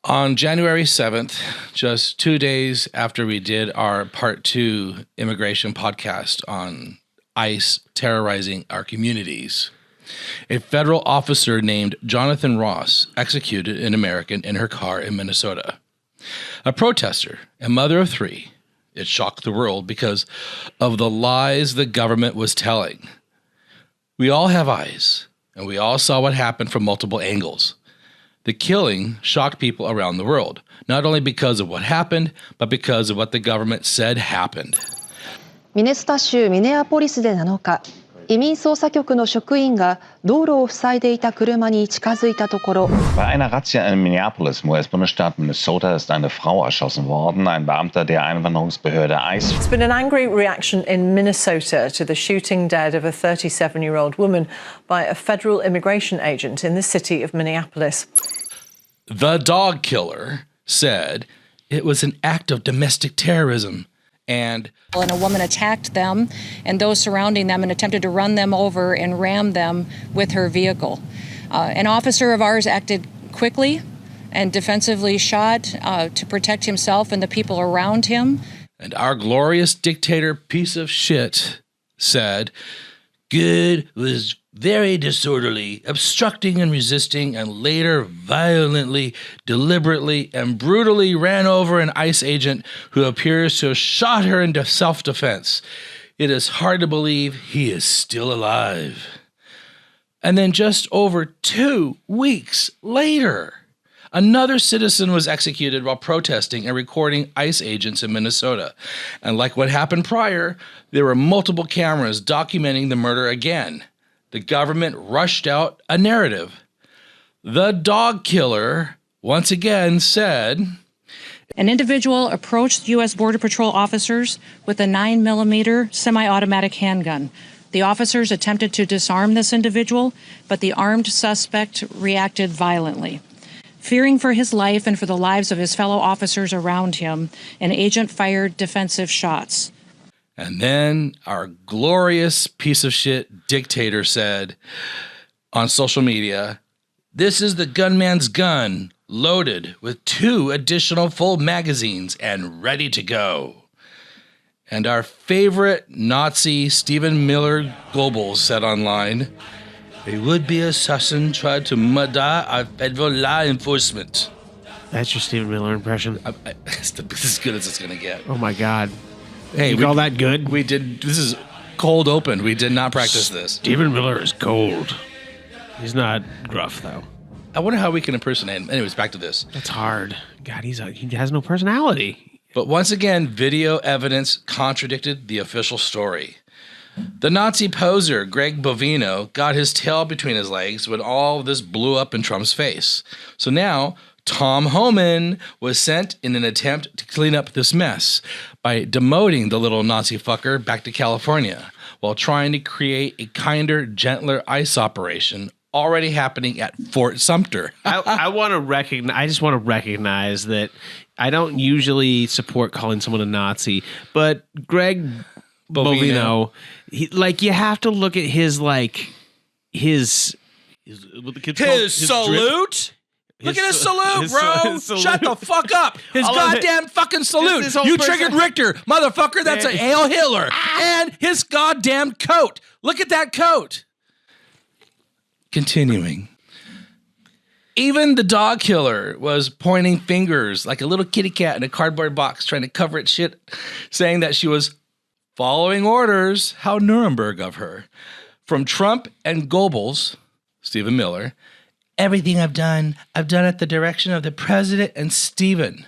On January 7th, just 2 days after we did our part 2 immigration podcast on ICE terrorizing our communities, a federal officer named Jonathan Ross executed an American in her car in Minnesota. A protester, a mother of 3, it shocked the world because of the lies the government was telling. We all have eyes, and we all saw what happened from multiple angles. The killing shocked people around the world, not only because of what happened, but because of what the government said happened. ミネソタ州ミネアポリスで7日、移民捜査局の職員が道路を塞いでいた車に近づいたところ、 Bei einer Razzia in Minneapolis, im US-Bundesstaat Minnesota, ist eine Frau erschossen worden. Ein Beamter der Einwanderungsbehörde ICE. There's been an angry reaction in Minnesota to the shooting dead of a 37-year-old woman by a federal immigration agent in the city of Minneapolis. The dog killer said it was an act of domestic terrorism and a woman attacked them and those surrounding them and attempted to run them over and ram them with her vehicle. An officer of ours acted quickly and defensively shot to protect himself and the people around him. And our glorious dictator piece of shit said Good was very disorderly, obstructing and resisting, and later violently, deliberately, and brutally ran over an ICE agent who appears to have shot her into self-defense. It is hard to believe he is still alive. And then just over 2 weeks later, another citizen was executed while protesting and recording ICE agents in Minnesota. And like what happened prior, there were multiple cameras documenting the murder again. The government rushed out a narrative. The dog killer once again said, An individual approached U.S. Border Patrol officers with a 9mm semi-automatic handgun. The officers attempted to disarm this individual, but the armed suspect reacted violently. Fearing for his life and for the lives of his fellow officers around him, an agent fired defensive shots. And then our glorious piece of shit dictator said on social media, this is the gunman's gun, loaded with 2 additional full magazines and ready to go. And our favorite Nazi Stephen Miller Goebbels said online, a would-be assassin tried to murder our federal law enforcement. That's your Stephen Miller impression? It's as good as it's going to get. Oh, my God. Hey, you call that good? We did. This is cold open. We did not practice this. Stephen Miller is cold. He's not gruff, though. I wonder how we can impersonate him. Anyways, back to this. That's hard. God, he has no personality. But once again, video evidence contradicted the official story. The Nazi poser, Greg Bovino, got his tail between his legs when all of this blew up in Trump's face. So now, Tom Homan was sent in an attempt to clean up this mess by demoting the little Nazi fucker back to California while trying to create a kinder, gentler ICE operation already happening at Fort Sumter. I just want to recognize that I don't usually support calling someone a Nazi, but Greg Bovino, you have to look at his salute. Look at his salute, bro. Shut the fuck up. His goddamn fucking salute. You triggered Rictor, motherfucker. That's a Hail Hitler. And his goddamn coat. Look at that coat. Continuing. Even the dog killer was pointing fingers like a little kitty cat in a cardboard box trying to cover its shit, saying that she was following orders, how Nuremberg of her, from Trump and Goebbels, Stephen Miller. Everything I've done at the direction of the president and Stephen.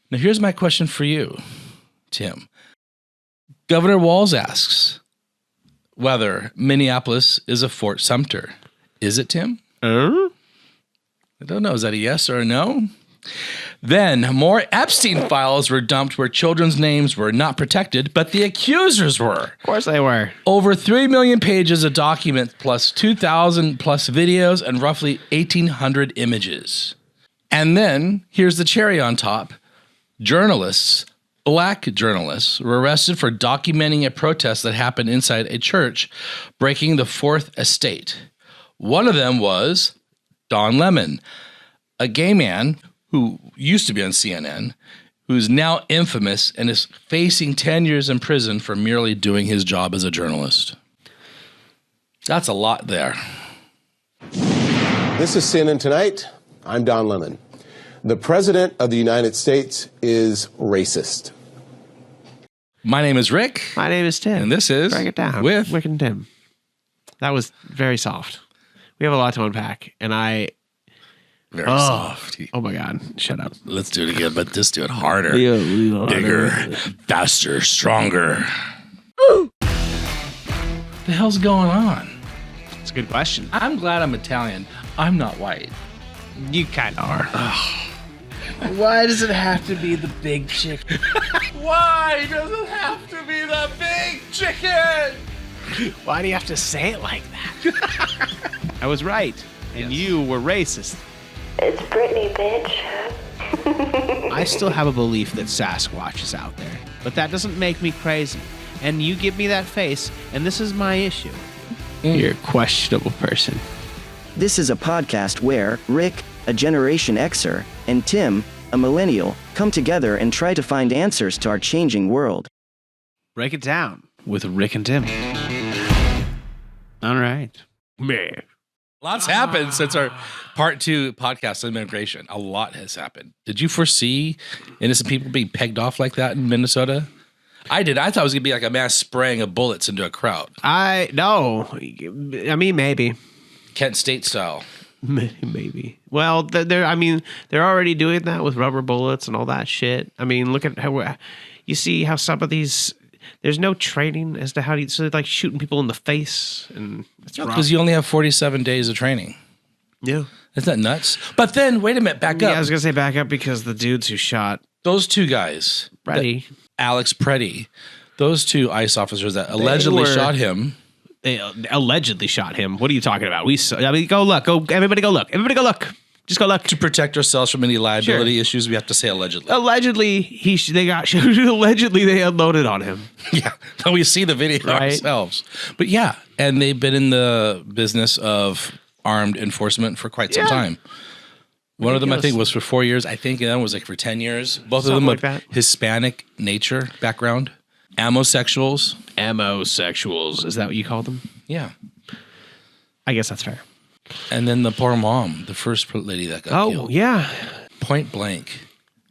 Now, here's my question for you, Tim. Governor Walz asks whether Minneapolis is a Fort Sumter. Is it, Tim? I don't know. Is that a yes or a no? Then more Epstein files were dumped where children's names were not protected, but the accusers were. Of course they were. Over 3 million pages of documents plus 2,000 plus videos and roughly 1,800 images. And then here's the cherry on top. Journalists, black journalists, were arrested for documenting a protest that happened inside a church, breaking the Fourth Estate. One of them was Don Lemon, a gay man who used to be on CNN, who's now infamous and is facing 10 years in prison for merely doing his job as a journalist. That's a lot there. This is CNN Tonight. I'm Don Lemon. The President of the United States is racist. My name is Rick. My name is Tim. And this is Break It Down with Rick and Tim. That was very soft. We have a lot to unpack, and Very soft. Oh my God, shut up. Let's do it again, but just do it harder. Yeah, bigger, faster, stronger. The hell's going on? It's a good question. I'm glad I'm Italian. I'm not white. You kind of are. Why does it have to be the big chicken? Why does it have to be the big chicken? Why do you have to say it like that? I was right, and you were racist. It's Brittany, bitch. I still have a belief that Sasquatch is out there, but that doesn't make me crazy. And you give me that face, and this is my issue. You're a questionable person. This is a podcast where Rick, a Generation Xer, and Tim, a millennial, come together and try to find answers to our changing world. Break it down with Rick and Tim. All right. Man. Lots happened since our part 2 podcast on immigration. A lot has happened. Did you foresee innocent people being pegged off like that in Minnesota? I did. I thought it was going to be like a mass spraying of bullets into a crowd. No. I mean, maybe. Kent State style. Maybe. Well, they're already doing that with rubber bullets and all that shit. I mean, look at how you see how some of these, there's no training as to how to, so they're like shooting people in the face. And it's because you only have 47 days of training. Yeah. Isn't that nuts? But then, wait a minute, back up. Yeah, I was going to say back up because the dudes who shot those 2 guys, Pretti. Alex Pretti, those 2 ICE officers that allegedly shot him. They allegedly shot him. What are you talking about? Go look. Everybody go look. Everybody go look. Just go look. To protect ourselves from any liability issues, we have to say allegedly. Allegedly, allegedly they unloaded on him. Yeah, we see the video ourselves. But yeah, and they've been in the business of armed enforcement for quite some time. One of them, I think, was for 4 years. I think that was like for 10 years. Both of them with Hispanic nature background. Ammosexuals. Is that what you call them? Yeah. I guess that's fair. And then the poor mom, the first lady that got killed. Oh, yeah. Point blank.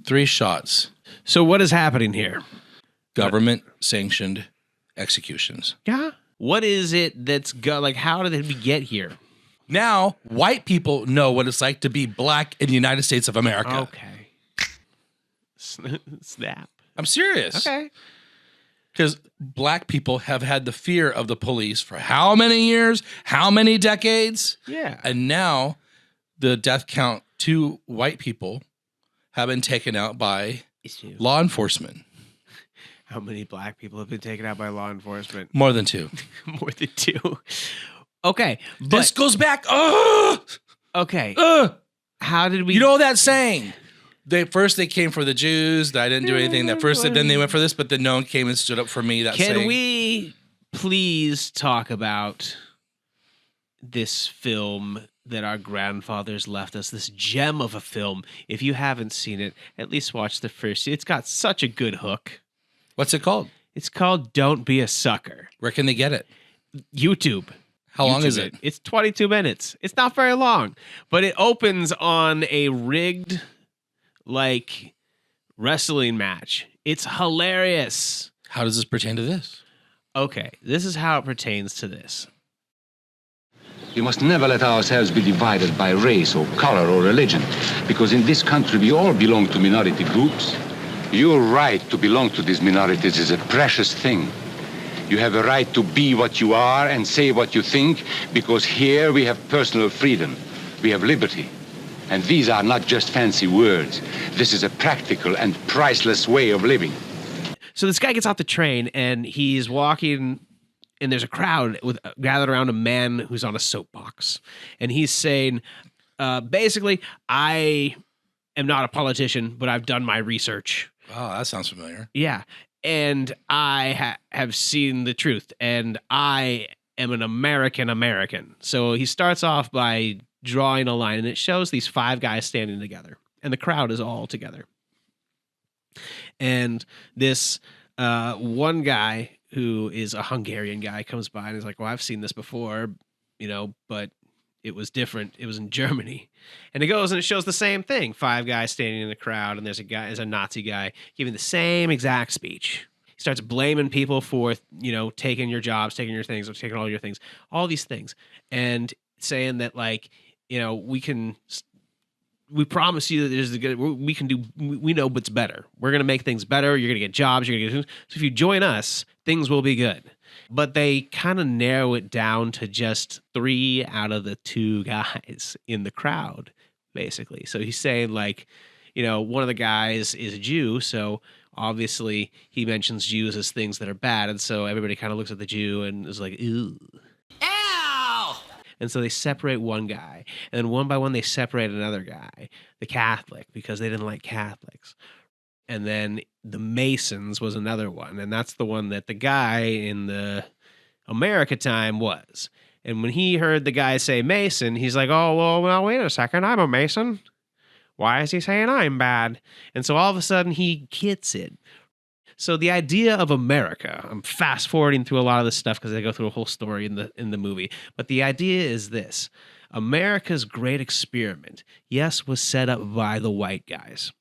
3 shots. So what is happening here? Government-sanctioned executions. Yeah. What is it that's like, how did we get here? Now, white people know what it's like to be black in the United States of America. Okay. Snap. I'm serious. Okay. Because black people have had the fear of the police for how many years? How many decades? Yeah. And now the death count to white people have been taken out by law enforcement. How many black people have been taken out by law enforcement? More than 2. More than 2. Okay. But, this goes back. Okay. How did we? You know that saying? First they came for the Jews. I didn't do anything. Then they went for this, but then no one came and stood up for me. Can we please talk about this film that our grandfathers left us? This gem of a film. If you haven't seen it, at least watch the first. It's got such a good hook. What's it called? It's called Don't Be a Sucker. Where can they get it? YouTube. How long is it? It's 22 minutes. It's not very long, but it opens on a rigged, like, wrestling match. It's hilarious. How does this pertain to this? Okay, this is how it pertains to this. We must never let ourselves be divided by race or color or religion, because in this country we all belong to minority groups. Your right to belong to these minorities is a precious thing. You have a right to be what you are and say what you think, because here we have personal freedom. We have liberty. And these are not just fancy words. This is a practical and priceless way of living. So this guy gets off the train and he's walking, and there's a crowd gathered around a man who's on a soapbox. And he's saying, basically, I am not a politician, but I've done my research. Oh, that sounds familiar. Yeah. And I have seen the truth, and I am an American. So he starts off by drawing a line, and it shows these 5 guys standing together. And the crowd is all together. And this one guy who is a Hungarian guy comes by and is like, well, I've seen this before, but it was different. It was in Germany. And it goes and it shows the same thing. 5 guys standing in the crowd, and there's a Nazi guy giving the same exact speech. He starts blaming people for, taking your jobs, taking your things, or taking all your things, all these things. And saying that, we promise you that there's we know what's better. We're going to make things better. You're going to get jobs. You're going to get, so if you join us, things will be good. But they kind of narrow it down to just 3 out of the 2 guys in the crowd, basically. So he's saying one of the guys is a Jew. So obviously he mentions Jews as things that are bad. And so everybody kind of looks at the Jew and is like, ew. And so they separate one guy. And then one by one, they separate another guy, the Catholic, because they didn't like Catholics. And then the Masons was another one. And that's the one that the guy in the America time was. And when he heard the guy say Mason, he's like, oh, well, wait a second. I'm a Mason. Why is he saying I'm bad? And so all of a sudden, he gets it. So the idea of America, I'm fast forwarding through a lot of this stuff because they go through a whole story in the movie. But the idea is this: America's great experiment, yes, was set up by the white guys.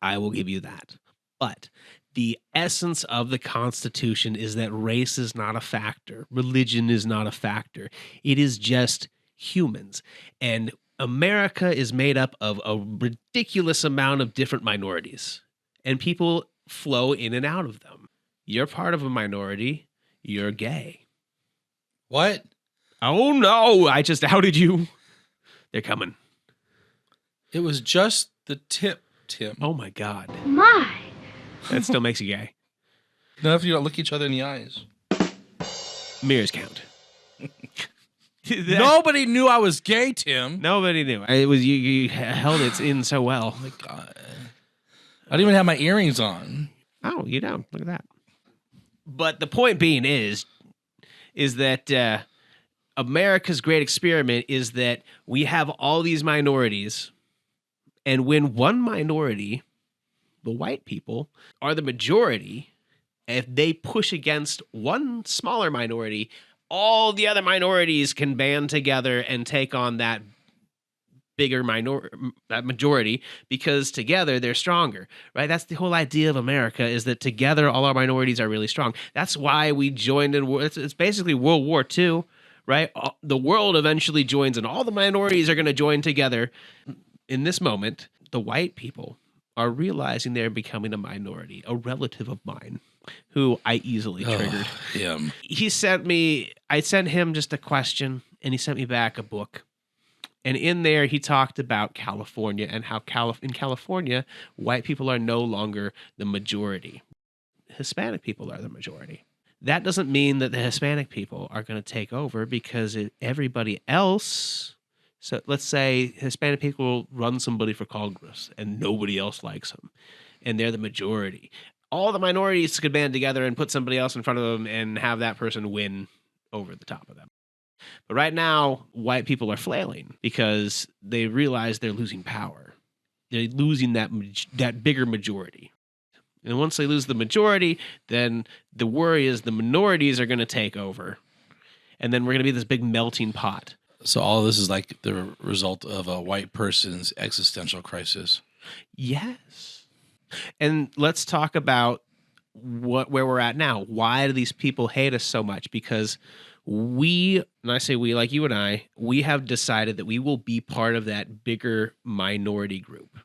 I will give you that. But the essence of the Constitution is that race is not a factor. Religion is not a factor. It is just humans. And America is made up of a ridiculous amount of different minorities. And people flow in and out of them. You're part of a minority. You're gay. What? Oh, no. I just outed you. They're coming. It was just the tip, Tim. Oh, my God. My. That still makes you gay. Not if you don't look each other in the eyes. Mirrors count. Nobody knew I was gay, Tim. Nobody knew. It was you held it in so well. Oh, my God. I didn't even have my earrings on. Oh, you don't. Look at that. But the point being is that America's great experiment is that we have all these minorities, and when one minority, the white people, are the majority, if they push against one smaller minority, all the other minorities can band together and take on that bigger that majority, because together they're stronger, right? That's the whole idea of America, is that together all our minorities are really strong. That's why we joined in. It's basically World War II, right? The world eventually joins, and all the minorities are going to join together. In this moment, the white people are realizing they're becoming a minority, a relative of mine, who I easily triggered. Him. I sent him just a question, and he sent me back a book. And in there, he talked about California and how in California, white people are no longer the majority. Hispanic people are the majority. That doesn't mean that the Hispanic people are going to take over, because everybody else... So let's say Hispanic people run somebody for Congress and nobody else likes them, and they're the majority. All the minorities could band together and put somebody else in front of them and have that person win over the top of them. But right now, white people are flailing because they realize they're losing power. They're losing that bigger majority. And once they lose the majority, then the worry is the minorities are going to take over. And then we're going to be this big melting pot. So all of this is like the result of a white person's existential crisis. Yes. And let's talk about where we're at now. Why do these people hate us so much? Because and I say we, like you and I, we have decided that we will be part of that bigger minority group,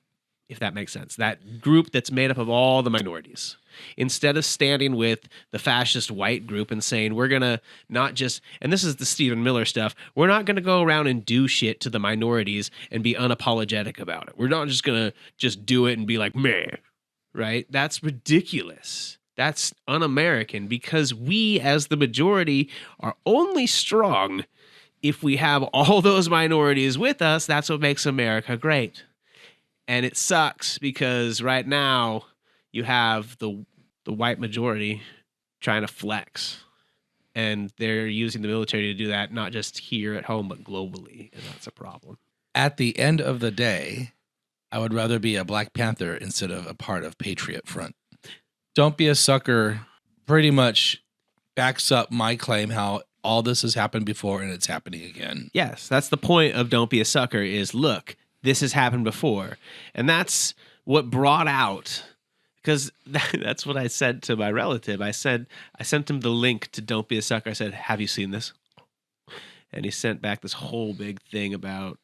if that makes sense. That group that's made up of all the minorities. Instead of standing with the fascist white group and saying, we're going to not just, and this is the Stephen Miller stuff, we're not going to go around and do shit to the minorities and be unapologetic about it. We're not just going to just do it and be like, meh, right? That's ridiculous. That's un-American, because we, as the majority, are only strong if we have all those minorities with us. That's what makes America great. And it sucks because right now you have the white majority trying to flex. And they're using the military to do that, not just here at home, but globally. And that's a problem. At the end of the day, I would rather be a Black Panther instead of a part of Patriot Front. Don't Be a Sucker pretty much backs up my claim how all this has happened before and it's happening again. Yes, that's the point of Don't Be a Sucker is, look, this has happened before. And that's what brought out, because that's what I said to my relative. I sent him the link to Don't Be a Sucker. I said, have you seen this? And he sent back this whole big thing about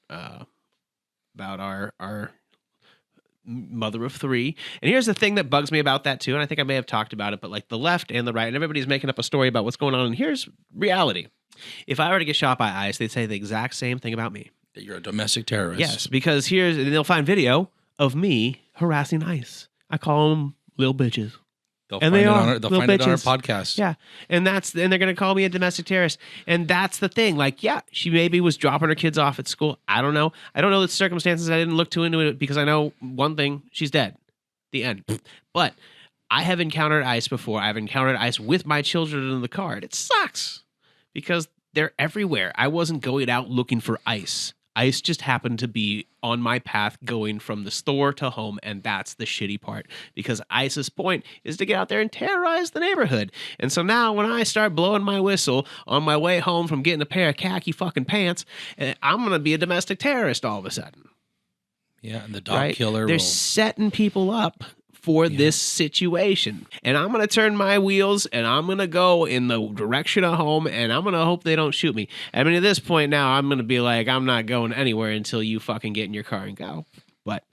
our mother of three. And here's the thing that bugs me about that too, and I think I may have talked about it, but like the left and the right, and everybody's making up a story about what's going on, and here's reality. If I were to get shot by ICE, they'd say the exact same thing about me. That you're a domestic terrorist. Yes, because they'll find video of me harassing ICE. I call them little bitches. They'll find it on our podcast. Yeah. And they're going to call me a domestic terrorist. And that's the thing. Like, yeah, she maybe was dropping her kids off at school. I don't know. I don't know the circumstances. I didn't look too into it because I know one thing, she's dead. The end. But I have encountered ICE before. I've encountered ICE with my children in the car. It sucks because they're everywhere. I wasn't going out looking for ICE. ICE just happened to be on my path going from the store to home, and that's the shitty part, because ICE's point is to get out there and terrorize the neighborhood. And so now when I start blowing my whistle on my way home from getting a pair of khaki fucking pants, I'm going to be a domestic terrorist all of a sudden. Yeah, and the dog killer. They're setting people up for this situation. And I'm going to turn my wheels and I'm going to go in the direction of home and I'm going to hope they don't shoot me. I mean, at this point now, I'm going to be like, I'm not going anywhere until you fucking get in your car and go. But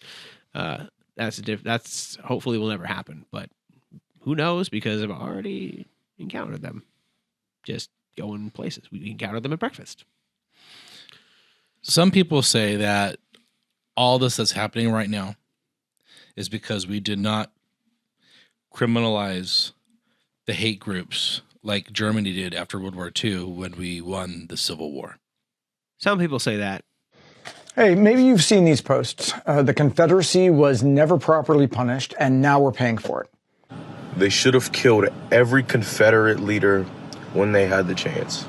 that's hopefully will never happen. But who knows? Because I've already encountered them. Just going places. We encountered them at breakfast. Some people say that all this that's happening right now is because we did not criminalize the hate groups like Germany did after World War II when we won the Civil War. Some people say that. Hey, maybe you've seen these posts. The Confederacy was never properly punished, and now we're paying for it. They should have killed every Confederate leader when they had the chance.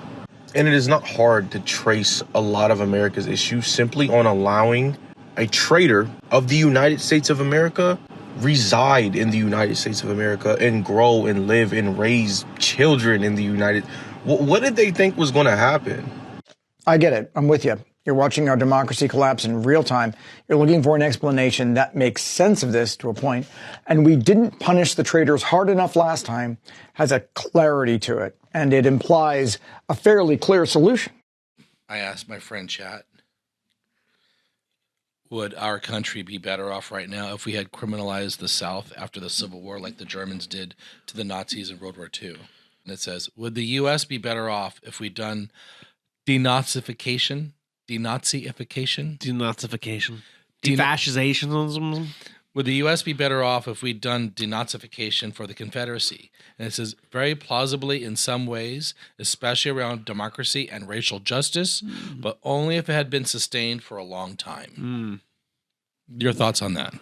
And it is not hard to trace a lot of America's issues simply on allowing a traitor of the United States of America reside in the United States of America and grow and live and raise children in the United. What did they think was going to happen? I get it. I'm with you. You're watching our democracy collapse in real time. You're looking for an explanation that makes sense of this to a point. And we didn't punish the traitors hard enough last time has a clarity to it. And it implies a fairly clear solution. I asked my friend Chat, would our country be better off right now if we had criminalized the South after the Civil War like the Germans did to the Nazis in World War II? And it says, would the U.S. be better off if we'd done denazification? Defascism. Would the U.S. be better off if we'd done denazification for the Confederacy? And it says, very plausibly in some ways, especially around democracy and racial justice, but only if it had been sustained for a long time. Your thoughts on that?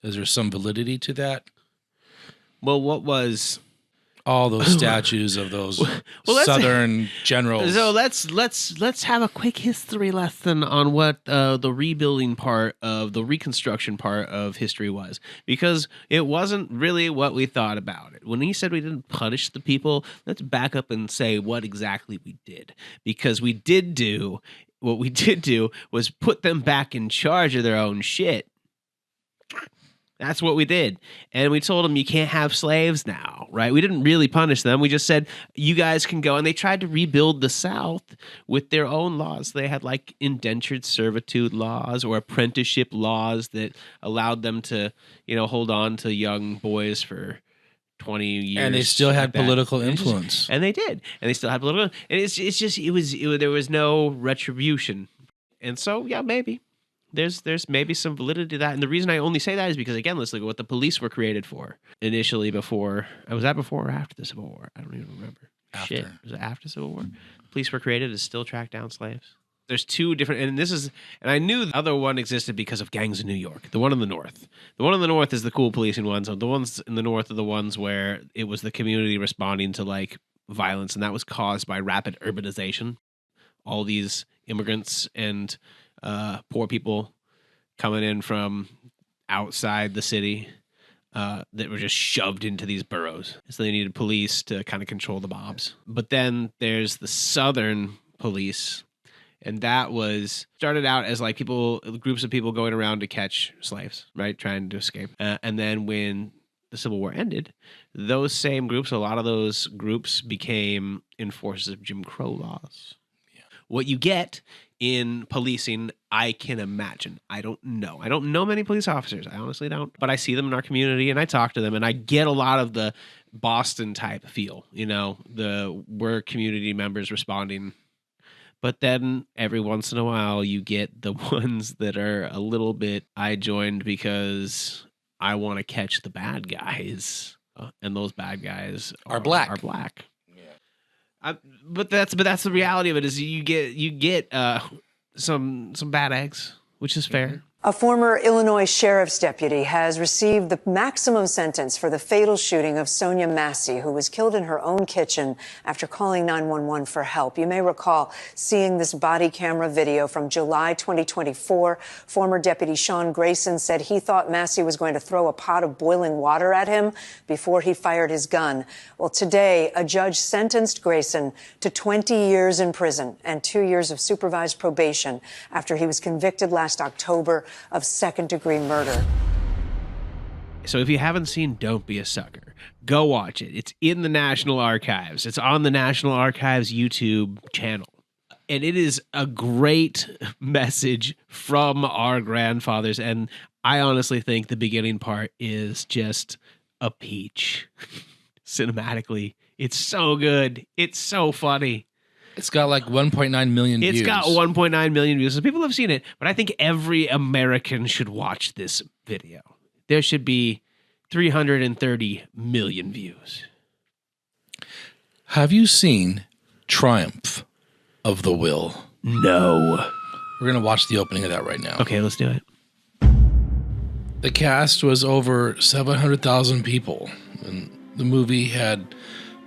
Is there some validity to that? Well, what was all those statues of those Southern generals? So let's have a quick history lesson on what the rebuilding part of the reconstruction part of history was, because it wasn't really what we thought about it. When he said we didn't punish the people, let's back up and say what exactly we did, because what we did do was put them back in charge of their own shit. That's what we did. And we told them you can't have slaves now, right? We didn't really punish them. We just said, you guys can go. And they tried to rebuild the South with their own laws. They had like indentured servitude laws or apprenticeship laws that allowed them to, hold on to young boys for 20 years. And they still had political influence. And they did. And they still had political. And there was no retribution. And so, yeah, maybe. There's maybe some validity to that. And the reason I only say that is because, again, let's look at what the police were created for initially before. Was that before or after the Civil War? I don't even remember. After. Shit. Was it after Civil War? Police were created to still track down slaves. There's two different, and I knew the other one existed because of gangs in New York. The one in the North. The one in the North is the cool policing ones. The ones in the North are the ones where it was the community responding to like violence, and that was caused by rapid urbanization. All these immigrants and poor people coming in from outside the city that were just shoved into these boroughs. So they needed police to kind of control the mobs. But then there's the Southern police, and that was started out as like groups of people going around to catch slaves, right? Trying to escape. And then when the Civil War ended, those same groups, a lot of those groups became enforcers of Jim Crow laws. Yeah. What you get in policing, I can imagine. I don't know. I don't know many police officers. I honestly don't. But I see them in our community and I talk to them and I get a lot of the Boston type feel, we're community members responding. But then every once in a while you get the ones that are a little bit, I joined because I want to catch the bad guys. And those bad guys are black. But that's the reality of it is you get some bad eggs, which is fair. A former Illinois sheriff's deputy has received the maximum sentence for the fatal shooting of Sonia Massey, who was killed in her own kitchen after calling 911 for help. You may recall seeing this body camera video from July 2024. Former Deputy Sean Grayson said he thought Massey was going to throw a pot of boiling water at him before he fired his gun. Well, today, a judge sentenced Grayson to 20 years in prison and 2 years of supervised probation after he was convicted last October of second-degree murder. So if you haven't seen Don't Be a Sucker, go watch it. It's in the National Archives. It's on the National Archives YouTube channel. And it is a great message from our grandfathers. And I honestly think the beginning part is just a peach. Cinematically, it's so good. It's so funny. It's got like 1.9 million views. It's got 1.9 million views. So people have seen it, but I think every American should watch this video. There should be 330 million views. Have you seen Triumph of the Will? No. We're going to watch the opening of that right now. Okay, let's do it. The cast was over 700,000 people. And the movie had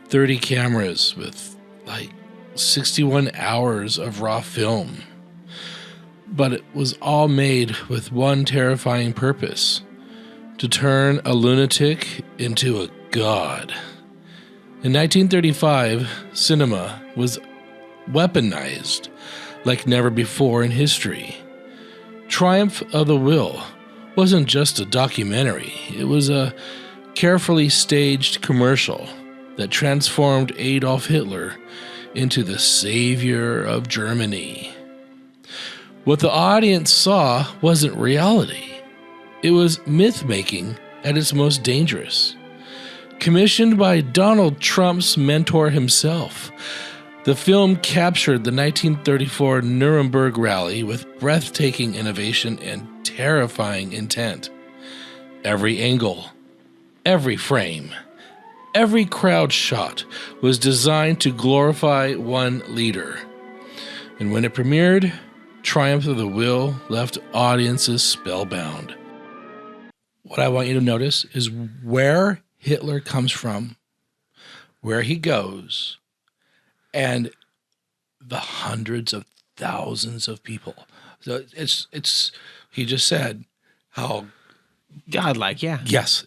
30 cameras with like 61 hours of raw film. But it was all made with one terrifying purpose: to turn a lunatic into a god. In 1935, cinema was weaponized like never before in history. Triumph of the Will wasn't just a documentary, it was a carefully staged commercial that transformed Adolf Hitler into the savior of Germany. What the audience saw wasn't reality. It was myth-making at its most dangerous. Commissioned by Donald Trump's mentor himself, the film captured the 1934 Nuremberg rally with breathtaking innovation and terrifying intent. Every angle, every frame, every crowd shot was designed to glorify one leader. And when it premiered, Triumph of the Will left audiences spellbound. What I want you to notice is where Hitler comes from, where he goes, and the hundreds of thousands of people. So it's he just said how godlike, yeah. Yes.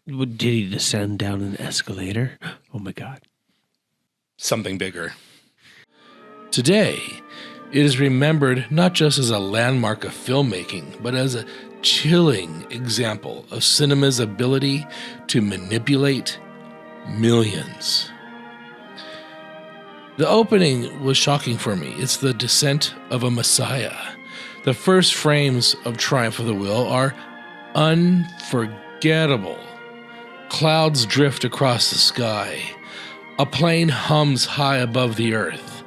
Did he descend down an escalator? Oh my God. Something bigger. Today, it is remembered not just as a landmark of filmmaking, but as a chilling example of cinema's ability to manipulate millions. The opening was shocking for me. It's the descent of a messiah. The first frames of Triumph of the Will are unforgettable. Clouds drift across the sky. A plane hums high above the earth.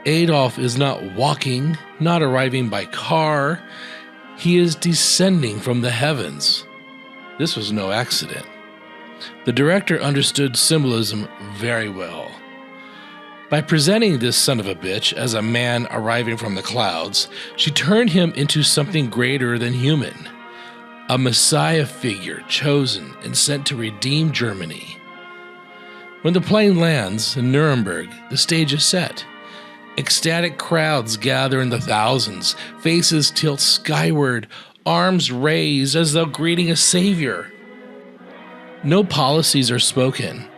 Adolf is not walking, not arriving by car. He is descending from the heavens. This was no accident. The director understood symbolism very well. By presenting this son of a bitch as a man arriving from the clouds, she turned him into something greater than human. A messiah figure chosen and sent to redeem Germany. When the plane lands in Nuremberg, the stage is set. Ecstatic crowds gather in the thousands, faces tilt skyward, arms raised as though greeting a savior. No policies are spoken,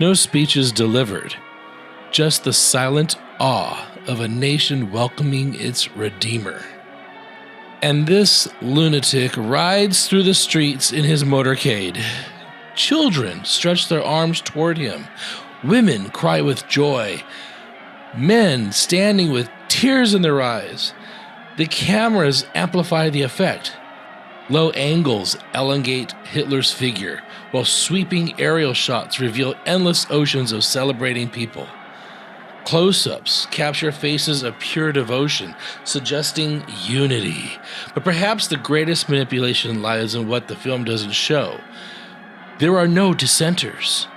no speeches delivered, just the silent awe of a nation welcoming its Redeemer. And this lunatic rides through the streets in his motorcade. Children stretch their arms toward him. Women cry with joy. Men standing with tears in their eyes. The cameras amplify the effect. Low angles elongate Hitler's figure, while sweeping aerial shots reveal endless oceans of celebrating people. Close-ups capture faces of pure devotion, suggesting unity. But perhaps the greatest manipulation lies in what the film doesn't show. There are no dissenters,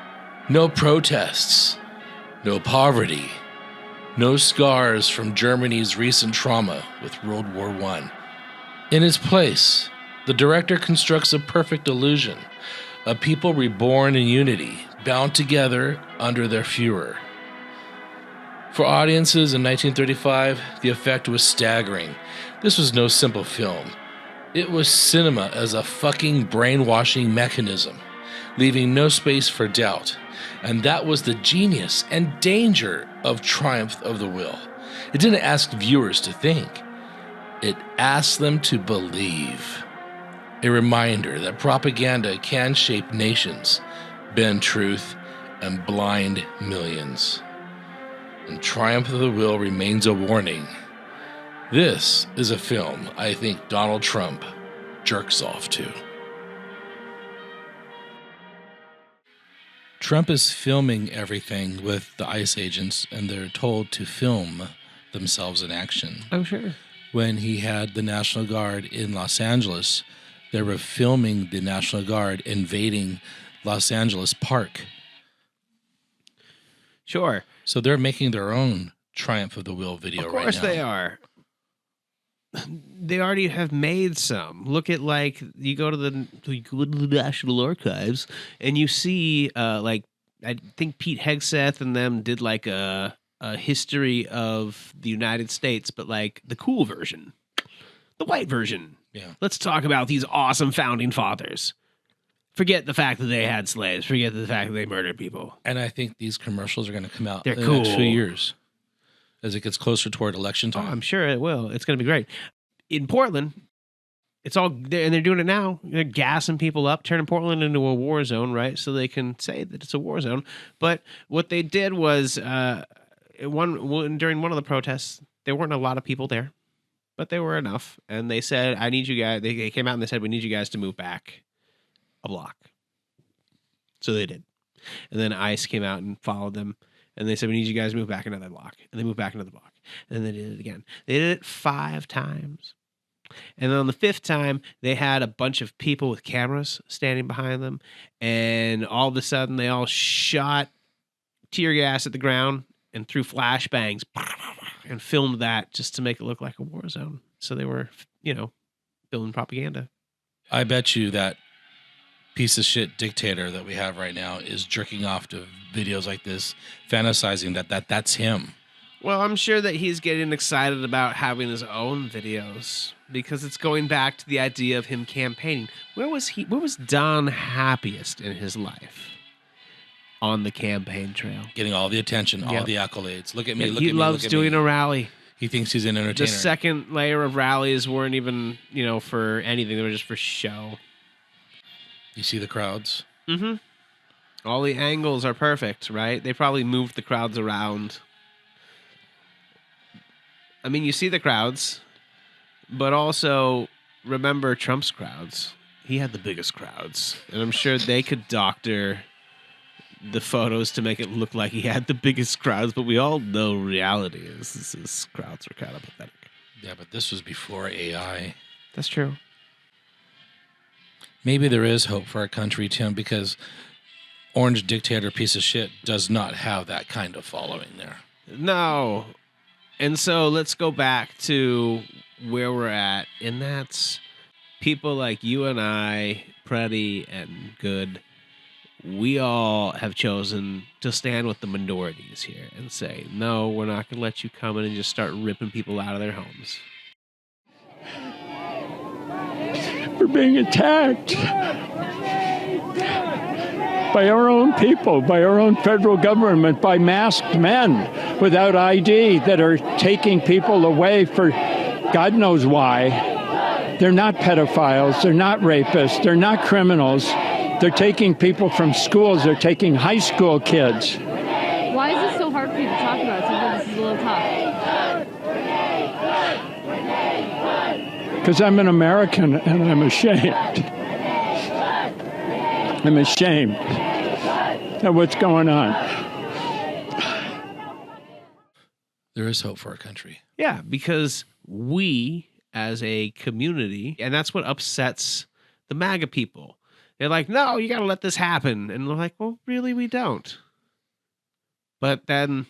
no protests, no poverty, no scars from Germany's recent trauma with World War I. In its place, the director constructs a perfect illusion, a people reborn in unity, bound together under their Führer. For audiences in 1935, the effect was staggering. This was no simple film. It was cinema as a fucking brainwashing mechanism, leaving no space for doubt. And that was the genius and danger of Triumph of the Will. It didn't ask viewers to think. It asked them to believe. A reminder that propaganda can shape nations, bend truth, and blind millions. And Triumph of the Will remains a warning. This is a film I think Donald Trump jerks off to. Trump is filming everything with the ICE agents, and they're told to film themselves in action. Oh, sure. When he had the National Guard in Los Angeles, they were filming the National Guard invading Los Angeles Park. Sure. So they're making their own Triumph of the Will video right now. Of course they are. They already have made some. Look at, like, you go to the National Archives and you see, like, I think Pete Hegseth and them did like a history of the United States, but like the cool version, the white version. Yeah. Let's talk about these awesome founding fathers. Forget the fact that they had slaves. Forget the fact that they murdered people. And I think these commercials are going to come out They're in cool. the next few years as it gets closer toward election time. Oh, I'm sure it will. It's going to be great. In Portland, it's all, and they're doing it now. They're gassing people up, turning Portland into a war zone, right? So they can say that it's a war zone. But what they did was, during one of the protests, there weren't a lot of people there, but there were enough. And they said, I need you guys, they came out and they said, we need you guys to move back a block. So they did. And then ICE came out and followed them. And they said, we need you guys to move back another block. And they moved back another block. And then they did it again. They did it 5 times. And then on the 5th time, they had a bunch of people with cameras standing behind them. And all of a sudden, they all shot tear gas at the ground and threw flashbangs and filmed that just to make it look like a war zone. So they were, building propaganda. I bet you that piece of shit dictator that we have right now is jerking off to videos like this, fantasizing that's him. Well, I'm sure that he's getting excited about having his own videos because it's going back to the idea of him campaigning. Where was Don happiest in his life? On the campaign trail. Getting all the attention, all the accolades. Look at me, look at me. He loves doing a rally. He thinks he's an entertainer. The second layer of rallies weren't even, for anything. They were just for show. You see the crowds? Mm-hmm. All the angles are perfect, right? They probably moved the crowds around. I mean, you see the crowds, but also remember Trump's crowds. He had the biggest crowds. And I'm sure they could doctor the photos to make it look like he had the biggest crowds, but we all know reality is his crowds were kind of pathetic. Yeah, but this was before AI. That's true. Maybe there is hope for our country, Tim, because Orange Dictator piece of shit does not have that kind of following there. No. And so let's go back to where we're at, and that's people like you and I, Pretti and Good. we all have chosen to stand with the minorities here and say, no, we're not going to let you come in and just start ripping people out of their homes. We're being attacked by our own people, by our own federal government, by masked men without ID that are taking people away for God knows why. They're not pedophiles. They're not rapists. They're not criminals. They're taking people from schools. They're taking high school kids. Why is this so hard for you to talk about? Sometimes this is a little tough. Because I'm an American and I'm ashamed. I'm ashamed of what's going on. There is hope for our country. Yeah, because we as a community, and that's what upsets the MAGA people. They're like, no, you got to let this happen. And we're like, well, really, we don't. But then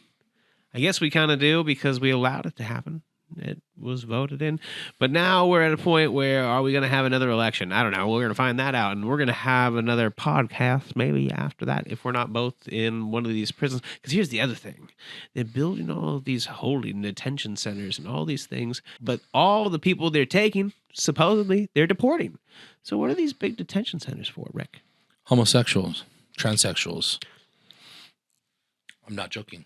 I guess we kind of do because we allowed it to happen. It was voted in. But now we're at a point where are we going to have another election? I don't know. We're going to find that out. And we're going to have another podcast maybe after that if we're not both in one of these prisons. Because here's the other thing. They're building all of these holding detention centers and all these things. But all the people they're taking, supposedly, they're deporting. So what are these big detention centers for, Rick? Homosexuals, transsexuals. I'm not joking.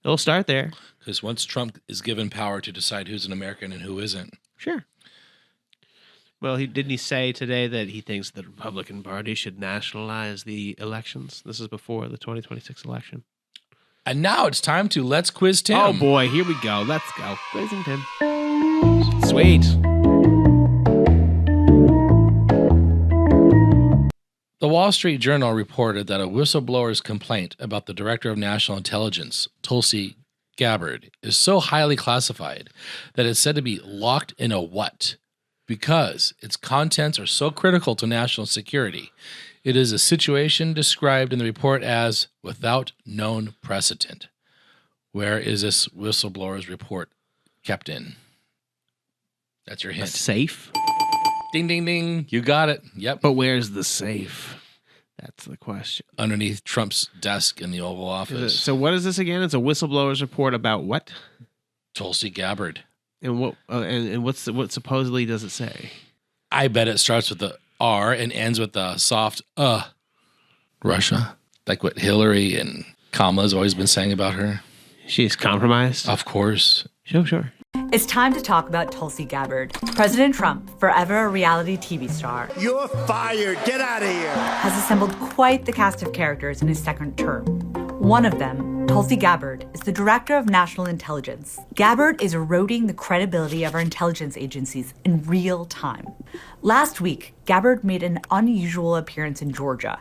It'll start there. Because once Trump is given power to decide who's an American and who isn't. Sure. Well, didn't he say today that he thinks the Republican Party should nationalize the elections? This is before the 2026 election. And now it's time to Let's Quiz Tim. Oh, boy. Here we go. Let's go. Quizzing Tim. Sweet. The Wall Street Journal reported that a whistleblower's complaint about the Director of National Intelligence, Tulsi Gabbard, is so highly classified that it's said to be locked in a what? Because its contents are so critical to national security. It is a situation described in the report as without known precedent. Where is this whistleblower's report kept in? That's your hint. A safe? Ding, ding, ding. You got it. Yep. But where's the safe? That's the question. Underneath Trump's desk in the Oval Office. So what is this again? It's a whistleblower's report about what? Tulsi Gabbard. And what? And what supposedly does it say? I bet it starts with the R and ends with the soft Russia. Like what Hillary and Kamala's always been saying about her. She's compromised? Of course. Sure. It's time to talk about Tulsi Gabbard. President Trump, forever a reality TV star, you're fired. Get out of here. Has assembled quite the cast of characters in his second term. One of them, Tulsi Gabbard, is the Director of National Intelligence. Gabbard is eroding the credibility of our intelligence agencies in real time. Last week, Gabbard made an unusual appearance in Georgia,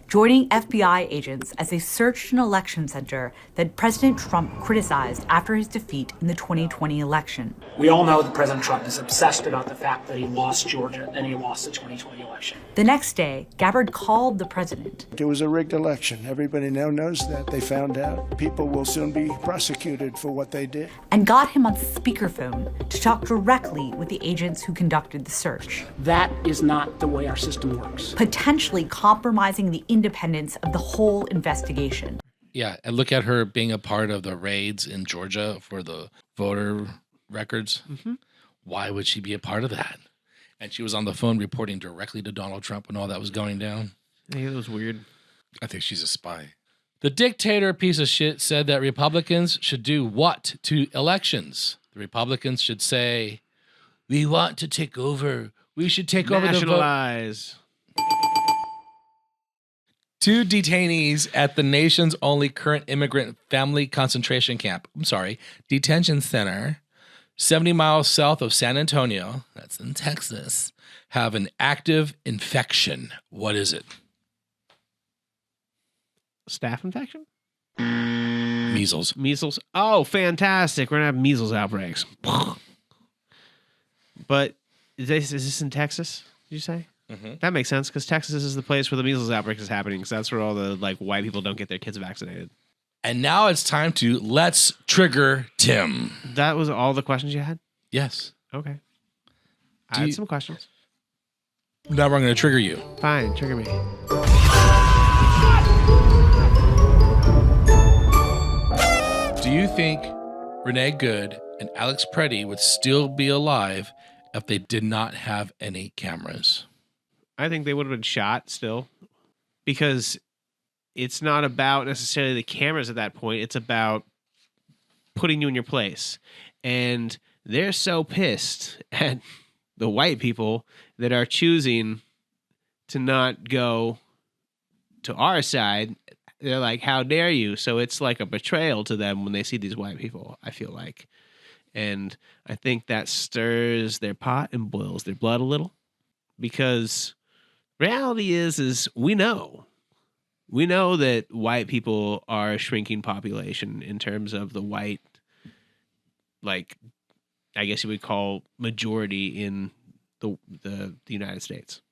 joining FBI agents as they searched an election center that President Trump criticized after his defeat in the 2020 election. We all know that President Trump is obsessed about the fact that he lost Georgia and he lost the 2020 election. The next day, Gabbard called the president. It was a rigged election. Everybody now knows that. They found out. People will soon be prosecuted for what they did. And got him on speakerphone to talk directly with the agents who conducted the search. That is not the way our system works. Potentially compromising the independence of the whole investigation. Yeah, and look at her being a part of the raids in Georgia for the voter records. Mm-hmm. Why would she be a part of that? And she was on the phone reporting directly to Donald Trump when all that was going down. Yeah, that was weird. I think she's a spy. The dictator piece of shit said that Republicans should do what to elections? The Republicans should say, we want to take over. We should take over the vote. Nationalize. 2 detainees at the nation's only current immigrant family detention center, 70 miles south of San Antonio, that's in Texas, have an active infection. What is it? Staph infection? Measles. Measles. Oh, fantastic. We're going to have measles outbreaks. But is this in Texas, did you say? Mm-hmm. That makes sense because Texas is the place where the measles outbreak is happening because that's where all the white people don't get their kids vaccinated. And now it's time to Let's Trigger Tim. That was all the questions you had? Yes. Okay. I had some questions. Now we're going to trigger you. Fine, trigger me. think Renee Good and Alex Pretti would still be alive if they did not have any cameras. I think they would have been shot still, because it's not about necessarily the cameras at that point. It's about putting you in your place. And they're so pissed at the white people that are choosing to not go to our side. They're like, how dare you? So it's like a betrayal to them when they see these white people, I feel like. And I think that stirs their pot and boils their blood a little, because reality is we know that white people are a shrinking population in terms of the white, like, I guess you would call majority in the United States.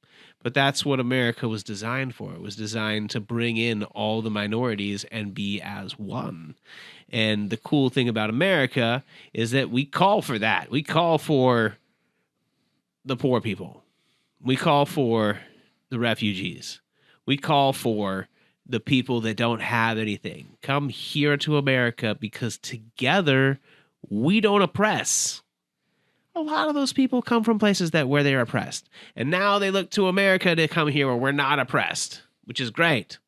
But that's what America was designed for. It was designed to bring in all the minorities and be as one. And the cool thing about America is that we call for that. We call for the poor people. We call for the refugees. We call for the people that don't have anything. Come here to America, because together we don't oppress. A lot of those people come from places where they're oppressed. And now they look to America to come here where we're not oppressed, which is great.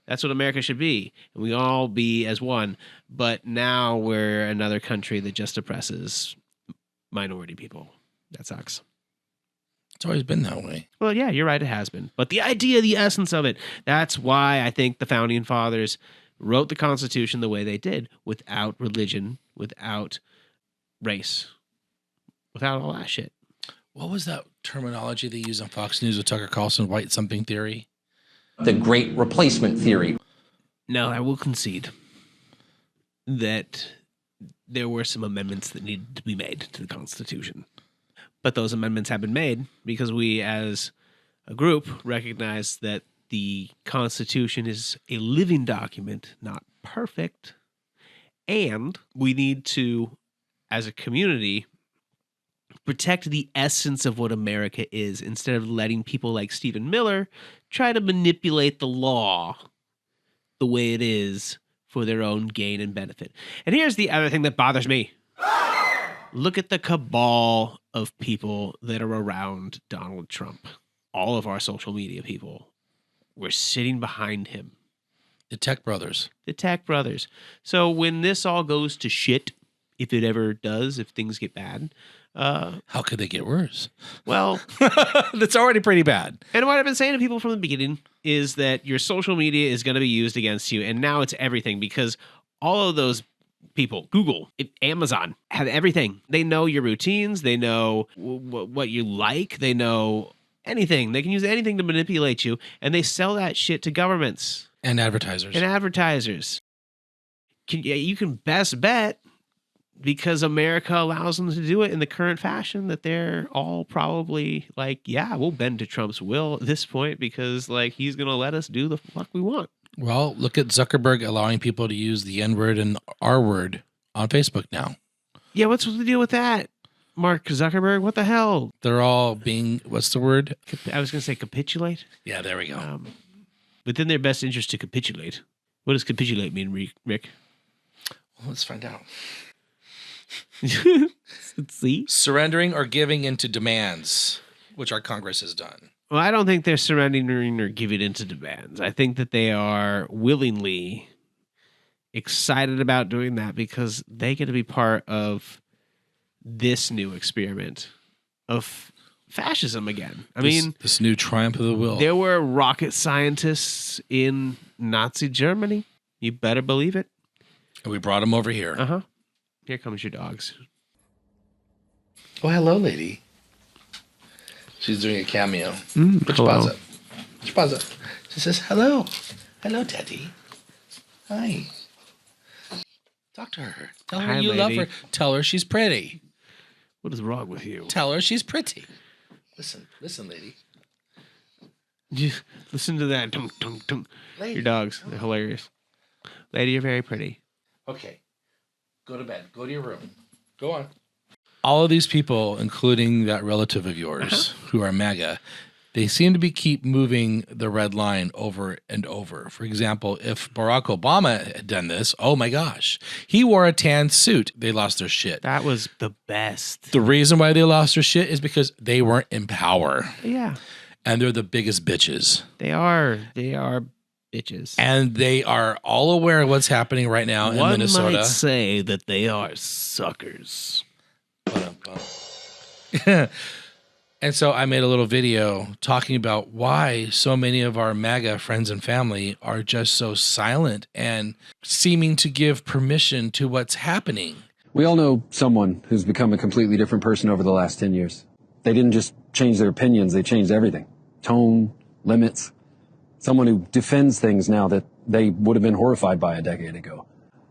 That's what America should be. And we all be as one. But now we're another country that just oppresses minority people. That sucks. It's always been that way. Well, yeah, you're right. It has been. But the idea, the essence of it, that's why I think the Founding Fathers wrote the Constitution the way they did, without religion, without race, without all that shit. What was that terminology they used on Fox News with Tucker Carlson, white something theory? The great replacement theory. Now, I will concede that there were some amendments that needed to be made to the Constitution. But those amendments have been made because we, as a group, recognize that the Constitution is a living document, not perfect. And we need to, as a community, protect the essence of what America is, instead of letting people like Stephen Miller try to manipulate the law the way it is for their own gain and benefit. And here's the other thing that bothers me. Look at the cabal of people that are around Donald Trump. All of our social media people were sitting behind him. The Tech Brothers. The Tech Brothers. So when this all goes to shit, if it ever does, if things get bad, how could they get worse? Well, that's already pretty bad. And what I've been saying to people from the beginning is that your social media is going to be used against you. And now it's everything, because all of those people, Google, Amazon, have everything. They know your routines. They know what you like. They know anything. They can use anything to manipulate you. And they sell that shit to governments. And advertisers. You can best bet, because America allows them to do it in the current fashion, that they're all probably like, yeah, we'll bend to Trump's will at this point, because like he's going to let us do the fuck we want. Well, look at Zuckerberg allowing people to use the N-word and R-word on Facebook now. Yeah, what's the deal with that? Mark Zuckerberg, what the hell? They're all being, what's the word? I was going to say capitulate. Yeah, there we go. Within their best interest to capitulate. What does capitulate mean, Rick? Well, let's find out. See? Surrendering or giving into demands, which our Congress has done. Well, I don't think they're surrendering or giving into demands. I think that they are willingly excited about doing that, because they get to be part of this new experiment of fascism again. I mean, this new triumph of the will. There were rocket scientists in Nazi Germany. You better believe it. And we brought them over here. Uh-huh. Here comes your dogs. Oh, hello, lady. She's doing a cameo. Put your paws up. Put your paws up. She says, hello. Hello, Teddy. Hi. Talk to her. Tell her you love her. Tell her she's pretty. What is wrong with you? Tell her she's pretty. Listen, lady. Listen to that. Tung, tung, tung. Your dogs, they're hilarious. Lady, you're very pretty. Okay. Go to bed. Go to your room. Go on. All of these people, including that relative of yours who are MAGA, they seem to keep moving the red line over and over. For example, if Barack Obama had done this, oh my gosh, he wore a tan suit. They lost their shit. That was the best. The reason why they lost their shit is because they weren't in power. Yeah. And they're the biggest bitches. They are bitches. And they are all aware of what's happening right now in Minnesota. One might say that they are suckers. And so I made a little video talking about why so many of our MAGA friends and family are just so silent and seeming to give permission to what's happening. We all know someone who's become a completely different person over the last 10 years. They didn't just change their opinions, they changed everything. Tone, limits. Someone who defends things now that they would have been horrified by a decade ago.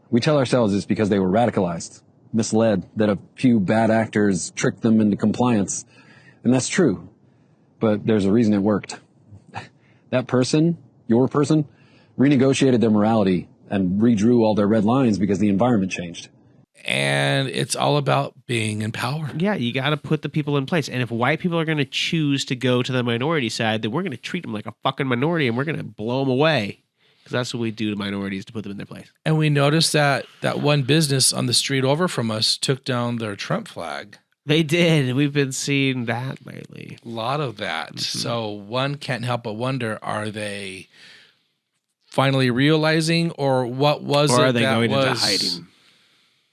We tell ourselves it's because they were radicalized, misled, that a few bad actors tricked them into compliance. And that's true. But there's a reason it worked. That person, your person, renegotiated their morality and redrew all their red lines because the environment changed. And it's all about being in power. Yeah, you got to put the people in place. And if white people are going to choose to go to the minority side, then we're going to treat them like a fucking minority and we're going to blow them away. Because that's what we do to minorities, to put them in their place. And we noticed that one business on the street over from us took down their Trump flag. They did. We've been seeing that lately. A lot of that. Mm-hmm. So one can't help but wonder, are they finally realizing, or what was it? Or are they going into hiding?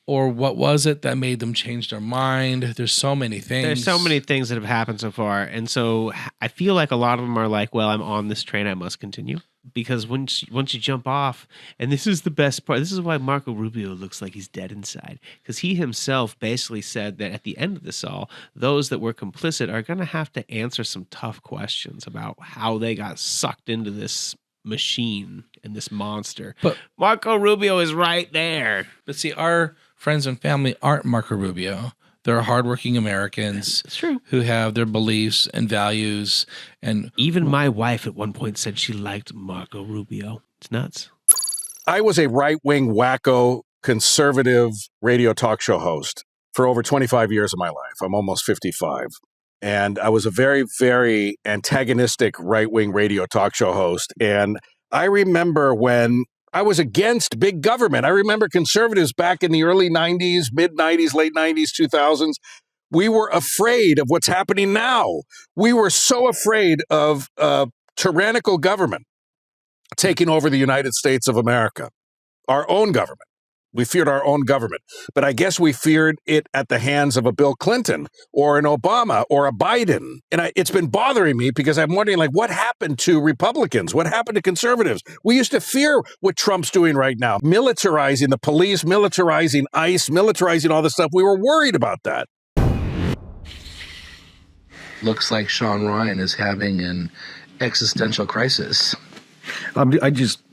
Or what was it that made them change their mind? There's so many things. There's so many things that have happened so far. And so I feel like a lot of them are like, well, I'm on this train, I must continue. Because once you jump off, and this is the best part, this is why Marco Rubio looks like he's dead inside. Because he himself basically said that at the end of this all, those that were complicit are going to have to answer some tough questions about how they got sucked into this machine and this monster. But Marco Rubio is right there. But see, our friends and family aren't Marco Rubio. They're hardworking Americans who have their beliefs and values. And even my wife at one point said she liked Marco Rubio. It's nuts. I was a right-wing, wacko, conservative radio talk show host for over 25 years of my life. I'm almost 55. And I was a very, very antagonistic right-wing radio talk show host. And I remember when I was against big government. I remember conservatives back in the early 90s, mid-90s, late 90s, 2000s. We were afraid of what's happening now. We were so afraid of tyrannical government taking over the United States of America, our own government. We feared our own government. But I guess we feared it at the hands of a Bill Clinton or an Obama or a Biden. And it's been bothering me because I'm wondering, like, what happened to Republicans? What happened to conservatives? We used to fear what Trump's doing right now, militarizing the police, militarizing ICE, militarizing all this stuff. We were worried about that. Looks like Sean Ryan is having an existential crisis. I just...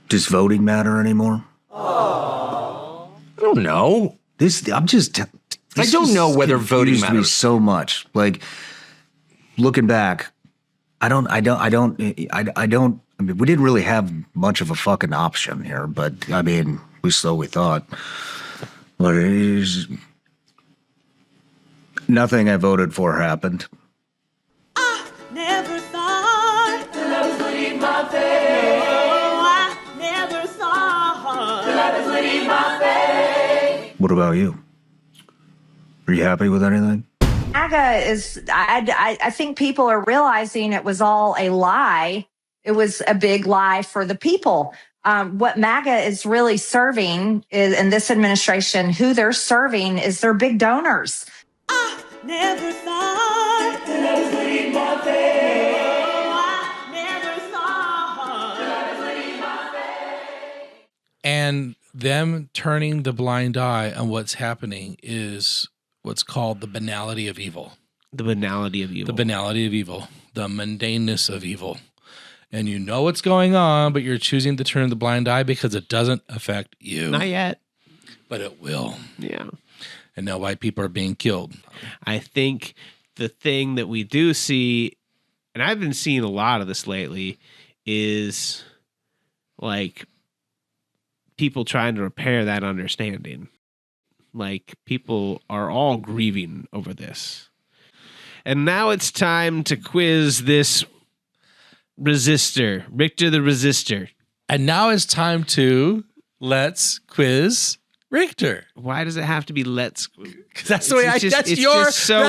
Does voting matter anymore? I don't know. I don't know whether voting matters. Me so much. Like, looking back, I mean, we didn't really have much of a fucking option here, but I mean, we thought. But nothing I voted for happened. Never thought that I was leave my face. No, I never thought that I was leave my face. What about you? Are you happy with anything? MAGA is, I think people are realizing it was all a lie. It was a big lie for the people. What MAGA is really serving is, in this administration, who they're serving is their big donors. I never thought that I was leave my face. No, I never thought that I was leave my face. And them turning the blind eye on what's happening is what's called the banality of evil. The banality of evil. The banality of evil. The mundaneness of evil. And you know what's going on, but you're choosing to turn the blind eye because it doesn't affect you. Not yet. But it will. Yeah. And now white people are being killed. I think the thing that we do see, and I've been seeing a lot of this lately, is like people trying to repair that understanding. Like, people are all grieving over this. And now it's time to quiz this resistor, Rictor the resistor. And now it's time to let's quiz Rictor. Why does it have to be let's? Because that's the way that's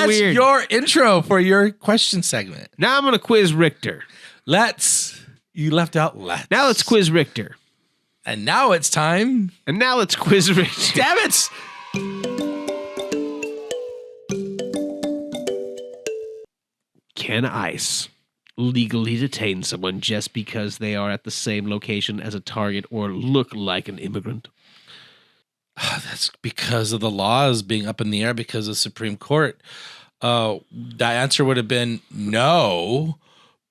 weird. Your intro for your question segment. Now I'm going to quiz Rictor. You left out let's. Now let's quiz Rictor. And now it's time. And now let's quiz Rictor. Damn it! Can ICE legally detain someone just because they are at the same location as a target or look like an immigrant? That's because of the laws being up in the air because of the Supreme Court. The answer would have been no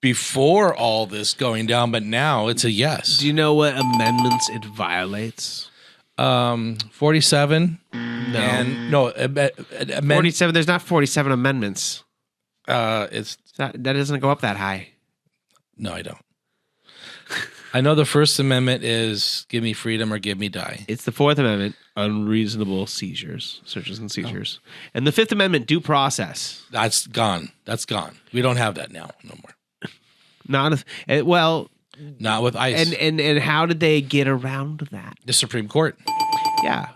before all this going down, but now it's a yes. Do you know what amendments it violates? 47. No. 47. There's not 47 amendments. That doesn't go up that high. No, I don't. I know the First Amendment is give me freedom or give me die. It's the Fourth Amendment, unreasonable seizures, searches and seizures. And the Fifth Amendment, due process. That's gone. That's gone. We don't have that now. No more. Not with ICE. And how did they get around that? The Supreme Court. Yeah.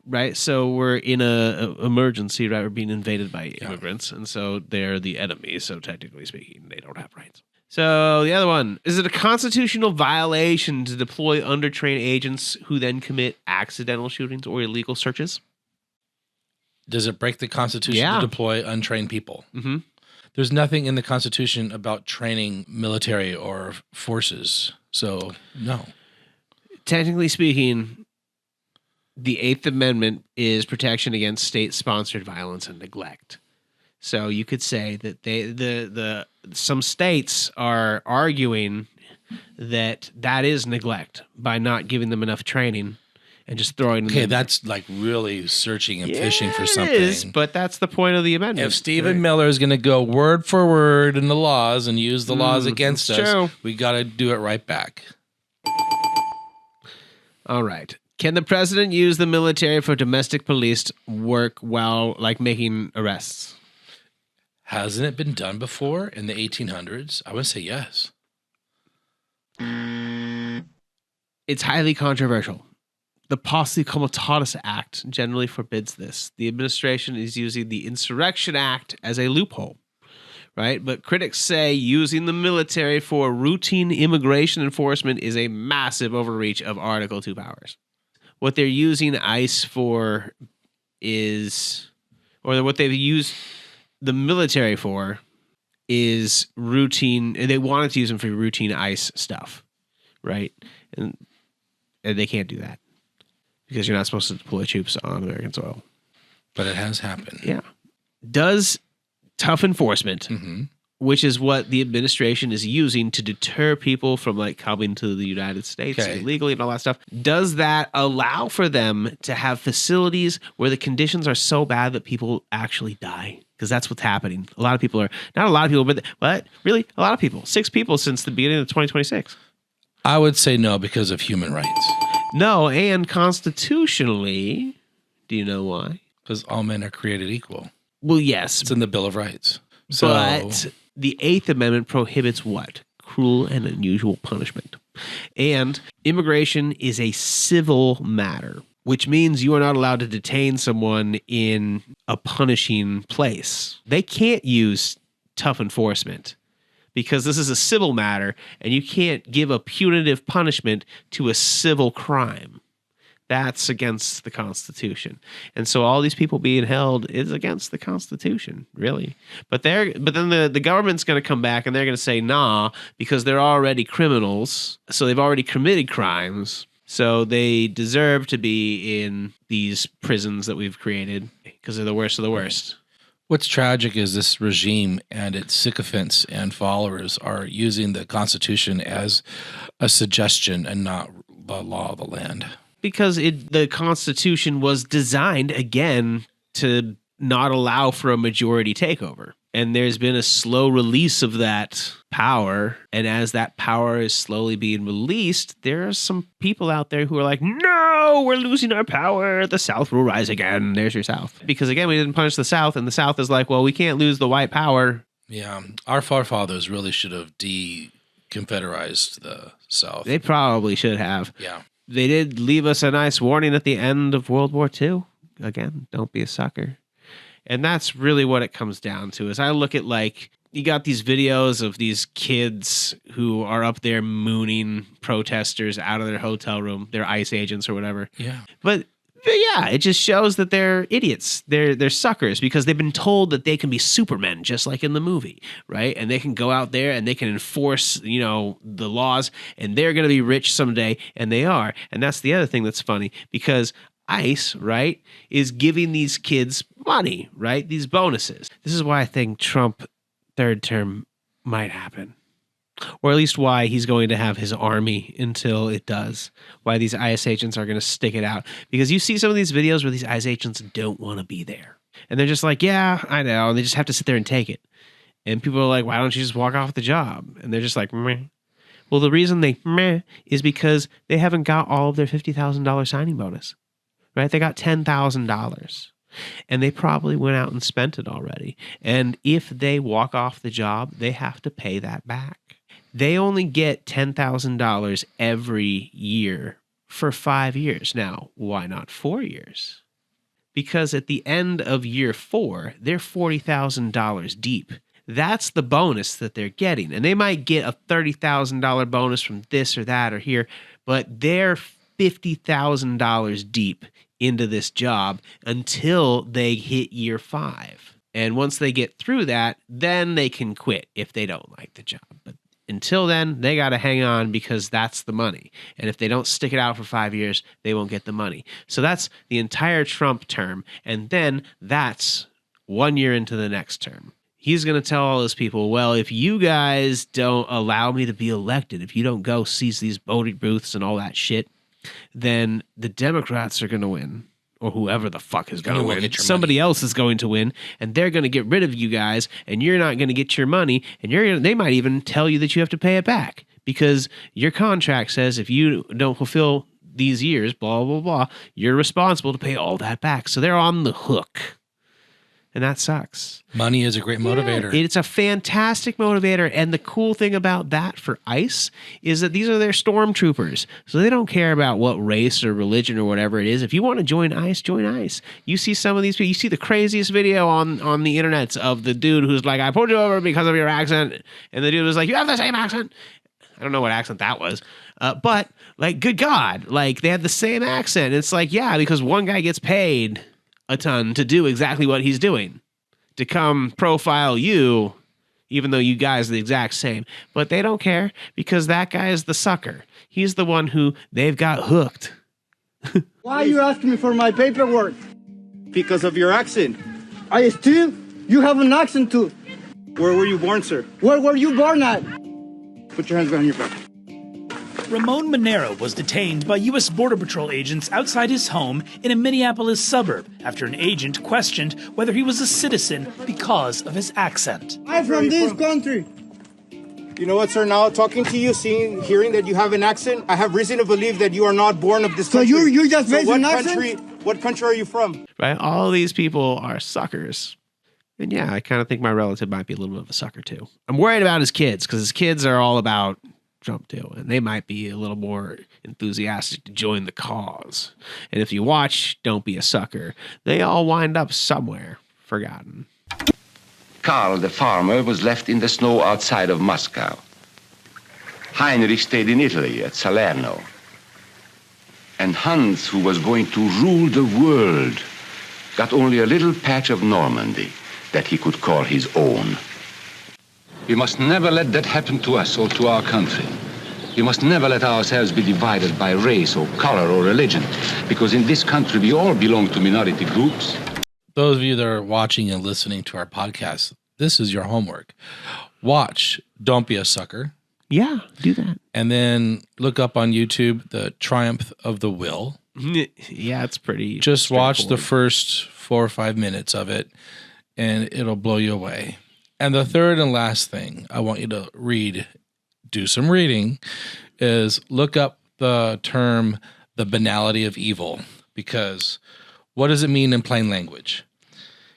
Right. So we're in a emergency, right? We're being invaded by immigrants. And so they're the enemy. So technically speaking, they don't have rights. So the other one, is it a constitutional violation to deploy undertrained agents who then commit accidental shootings or illegal searches? Does it break the Constitution to deploy untrained people? Mm-hmm. There's nothing in the Constitution about training military or forces. So, no. Technically speaking, the Eighth Amendment is protection against state-sponsored violence and neglect. So you could say that some states are arguing that is neglect by not giving them enough training and just throwing them. Okay, that's like really searching and fishing for something. It is, but that's the point of the amendment. If Stephen Miller is going to go word for word in the laws and use the laws against us, we got to do it right back. All right. Can the president use the military for domestic police work while making arrests? Hasn't it been done before in the 1800s? I would say yes. It's highly controversial. The Posse Comitatus Act generally forbids this. The administration is using the Insurrection Act as a loophole, right? But critics say using the military for routine immigration enforcement is a massive overreach of Article 2 powers. What they're using ICE for what they've used the military for is routine. They wanted to use them for routine ICE stuff, right? And they can't do that because you're not supposed to deploy troops on American soil. But it has happened. Yeah. Does tough enforcement, which is what the administration is using to deter people from coming to the United States illegally and all that stuff, does that allow for them to have facilities where the conditions are so bad that people actually die? Because that's what's happening. A lot of people not a lot of people, but really a lot of people. 6 people since the beginning of 2026. I would say no because of human rights. No, and constitutionally, do you know why? Because all men are created equal. Well, yes. It's in the Bill of Rights. So, but the Eighth Amendment prohibits what? Cruel and unusual punishment. And immigration is a civil matter, which means you are not allowed to detain someone in a punishing place. They can't use tough enforcement because this is a civil matter and you can't give a punitive punishment to a civil crime. That's against the Constitution. And so all these people being held is against the Constitution, really. But then the government's going to come back and they're going to say, nah, because they're already criminals. So they've already committed crimes. So they deserve to be in these prisons that we've created because they're the worst of the worst. What's tragic is this regime and its sycophants and followers are using the Constitution as a suggestion and not the law of the land. Because the Constitution was designed, again, to not allow for a majority takeover. And there's been a slow release of that power. And as that power is slowly being released, there are some people out there who are like, no, we're losing our power. The South will rise again. There's your South. Because again, we didn't punish the South. And the South is like, well, we can't lose the white power. Yeah. Our forefathers really should have de-confederized the South. They probably should have. Yeah. They did leave us a nice warning at the end of World War II. Again, don't be a sucker. And that's really what it comes down to. Is I look at, like, you got these videos of these kids who are up there mooning protesters out of their hotel room. They're ICE agents or whatever. Yeah. But yeah, it just shows that they're idiots. They're suckers because they've been told that they can be supermen, just like in the movie, right? And they can go out there and they can enforce, the laws, and they're going to be rich someday, and they are. And that's the other thing that's funny, because ICE, right, is giving these kids money, right? These bonuses. This is why I think Trump third term might happen. Or at least why he's going to have his army until it does. Why these ICE agents are going to stick it out. Because you see some of these videos where these ICE agents don't want to be there. And they're just like, yeah, I know. And they just have to sit there and take it. And people are like, why don't you just walk off the job? And they're just like, meh. Well, the reason they meh is because they haven't got all of their $50,000 signing bonus. Right? They got $10,000. And they probably went out and spent it already. And if they walk off the job, they have to pay that back. They only get $10,000 every year for 5 years. Now, why not 4 years? Because at the end of year 4, they're $40,000 deep. That's the bonus that they're getting. And they might get a $30,000 bonus from this or that or here, but they're $50,000 deep into this job until they hit year 5. And once they get through that, then they can quit if they don't like the job. But until then, they got to hang on because that's the money. And if they don't stick it out for 5 years, they won't get the money. So that's the entire Trump term. And then that's 1 year into the next term. He's going to tell all those people, well, if you guys don't allow me to be elected, if you don't go seize these voting booths and all that shit, then the Democrats are going to win, or whoever the fuck is going to win. Somebody else is going to win, and they're going to get rid of you guys, and you're not going to get your money, and they might even tell you that you have to pay it back because your contract says if you don't fulfill these years, blah, blah, blah, you're responsible to pay all that back. So they're on the hook. And that sucks. Money is a great motivator. Yeah, it's a fantastic motivator. And the cool thing about that for ICE is that these are their stormtroopers. So they don't care about what race or religion or whatever it is. If you want to join ICE, join ICE. You see some of these people, you see the craziest video on the internet of the dude who's like, I pulled you over because of your accent. And the dude was like, you have the same accent. I don't know what accent that was. But like, good God, like they had the same accent. It's like, yeah, because one guy gets paid a ton to do exactly what he's doing, to come profile you, even though you guys are the exact same. But they don't care because that guy is the sucker. He's the one who they've got hooked. Why are you asking me for my paperwork? Because of your accent. I still, you have an accent too. Where were you born, sir? Where were you born at? Put your hands behind your back. Ramon Monero was detained by U.S. Border Patrol agents outside his home in a Minneapolis suburb after an agent questioned whether he was a citizen because of his accent. I'm from this country. You know what, sir? Now talking to you, hearing that you have an accent, I have reason to believe that you are not born of this country. So you just made an accent? What country are you from? Right? All these people are suckers. And yeah, I kind of think my relative might be a little bit of a sucker too. I'm worried about his kids because his kids are all about Trump too, and they might be a little more enthusiastic to join the cause. And if you watch Don't Be a Sucker, they all wind up somewhere forgotten. Karl, the farmer, was left in the snow outside of Moscow. Heinrich stayed in Italy at Salerno. And Hans, who was going to rule the world, got only a little patch of Normandy that he could call his own. We must never let that happen to us or to our country. We must never let ourselves be divided by race or color or religion, because in this country we all belong to minority groups. Those of you that are watching and listening to our podcast, this is your homework. Watch Don't Be a Sucker. Yeah, do that. And then look up on YouTube The Triumph of the Will. Yeah, it's pretty. Just watch the first 4 or 5 minutes of it, and it'll blow you away. And the third and last thing I want you to do some reading, is look up the term, the banality of evil, because what does it mean in plain language?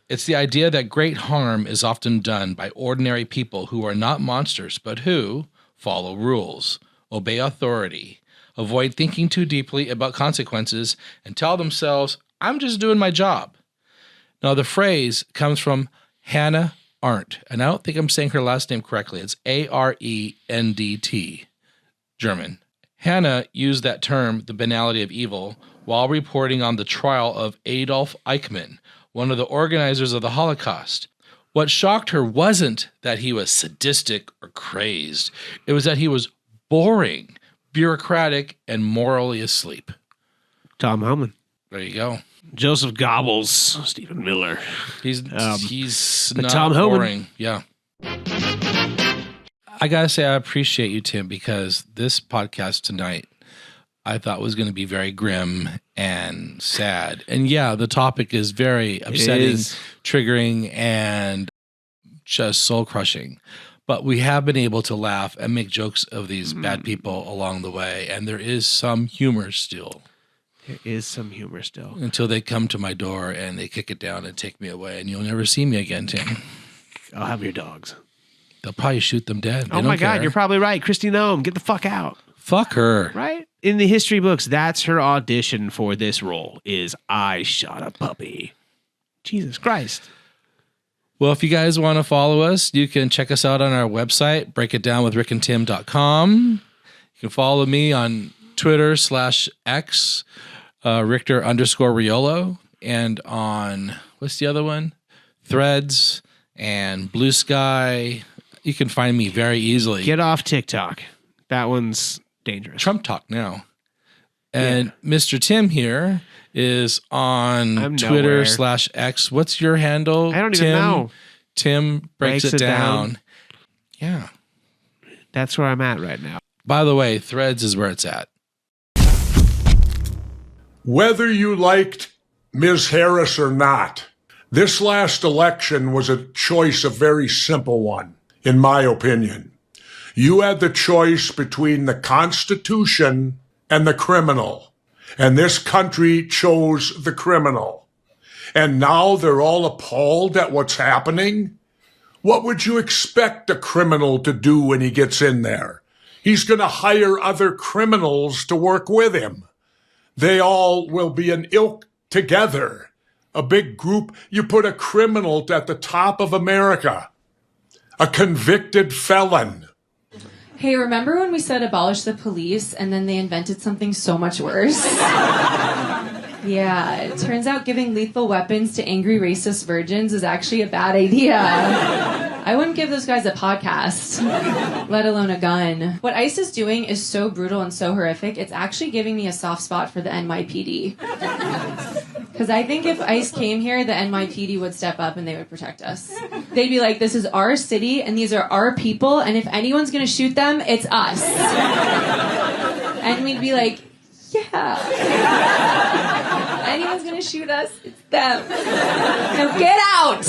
It's the idea that great harm is often done by ordinary people who are not monsters, but who follow rules, obey authority, avoid thinking too deeply about consequences, and tell themselves, I'm just doing my job. Now, the phrase comes from Hannah Arendt, and I don't think I'm saying her last name correctly. It's Arendt, German. Hannah used that term, the banality of evil, while reporting on the trial of Adolf Eichmann, one of the organizers of the Holocaust. What shocked her wasn't that he was sadistic or crazed. It was that he was boring, bureaucratic, and morally asleep. Tom Homan. There you go. Joseph Goebbels, Stephen Miller. He's not Tom Homan. boring. Yeah. I gotta say, I appreciate you, Tim, because this podcast tonight I thought was going to be very grim and sad. And yeah, the topic is very upsetting, triggering, and just soul-crushing. But we have been able to laugh and make jokes of these bad people along the way, and there is some humor still. There is some humor still. Until they come to my door and they kick it down and take me away, and you'll never see me again, Tim. I'll have your dogs. They'll probably shoot them dead. Oh my God, you're probably right. Christy Noem, get the fuck out. Fuck her. Right? In the history books, that's her audition for this role, is I shot a puppy. Jesus Christ. Well, if you guys want to follow us, you can check us out on our website, breakitdownwithrickandtim.com. You can follow me on Twitter /X, Rictor_Riolo, and on, what's the other one? Threads and Blue Sky. You can find me very easily. Get off TikTok. That one's dangerous. Trump talk now. And Mr. Tim here is on Twitter /X. What's your handle? I don't even know. Tim breaks it down. Yeah. That's where I'm at right now. By the way, Threads is where it's at. Whether you liked Ms. Harris or not, this last election was a choice, a very simple one, in my opinion. You had the choice between the Constitution and the criminal, and this country chose the criminal. And now they're all appalled at what's happening? What would you expect a criminal to do when he gets in there? He's going to hire other criminals to work with him. They all will be an ilk together. A big group. You put a criminal at the top of America, a convicted felon. Hey, remember when we said abolish the police and then they invented something so much worse? Yeah, it turns out giving lethal weapons to angry racist virgins is actually a bad idea. I wouldn't give those guys a podcast, let alone a gun. What ICE is doing is so brutal and so horrific, it's actually giving me a soft spot for the NYPD. Because I think if ICE came here, the NYPD would step up and they would protect us. They'd be like, this is our city and these are our people, and if anyone's going to shoot them, it's us. And we'd be like, yeah. Anyone's going to shoot us, it's them. Now get out!